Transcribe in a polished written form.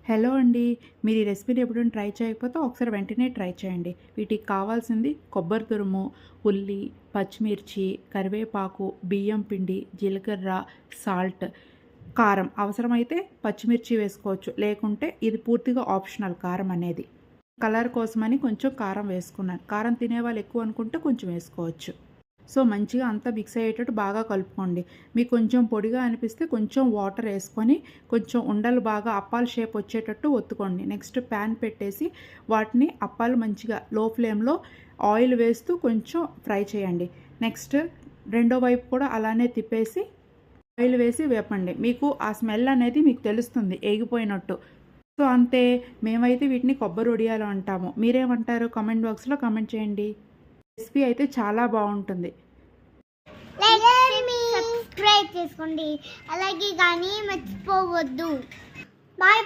Hello అండి, మీరు ఈ రెసిపీని ఎప్పుడైనా ట్రై చేయకపోతే ఒకసారి వెంటనే ట్రై చేయండి. వీటికి కావాల్సింది కొబ్బరి తురుము, ఉల్లి, పచ్చిమిర్చి, కరివేపాకు, బియ్యం పిండి, జీలకర్ర, సాల్ట్, కారం. అవసరమైతే పచ్చిమిర్చి వేసుకోవచ్చు, లేకుంటే ఇది పూర్తిగా ఆప్షనల్ కారం అనేది. కలర్ కోసమని కొంచెం కారం వేసుకున్నాను. కారం తినేవాళ్ళు ఎక్కువ అనుకుంటే కొంచెం వేసుకోవచ్చు. సో మంచిగా అంతా మిక్స్ అయ్యేటట్టు బాగా కలుపుకోండి. మీకు కొంచెం పొడిగా అనిపిస్తే కొంచెం వాటర్ వేసుకొని కొంచెం ఉండలు బాగా అప్పాల షేప్ వచ్చేటట్టు ఒత్తుకోండి. నెక్స్ట్ ప్యాన్ పెట్టేసి వాటిని అప్పాలు మంచిగా లో ఫ్లేమ్లో ఆయిల్ వేస్తూ కొంచెం ఫ్రై చేయండి. నెక్స్ట్ రెండో వైపు కూడా అలానే తిప్పేసి ఆయిల్ వేసి వేపండి. మీకు ఆ స్మెల్ అనేది మీకు తెలుస్తుంది ఏగిపోయినట్టు. సో అంతే. మేమైతే వీటిని కొబ్బరి వడియాలు అంటాము. మీరేమంటారు? కామెంట్ బాక్స్లో కామెంట్ చేయండి. రెసిపీ అయితే చాలా బాగుంటుంది. సబ్స్క్రైబ్ చేసుకోండి, అలాగే కానీ మర్చిపోవద్దు. బాయ్.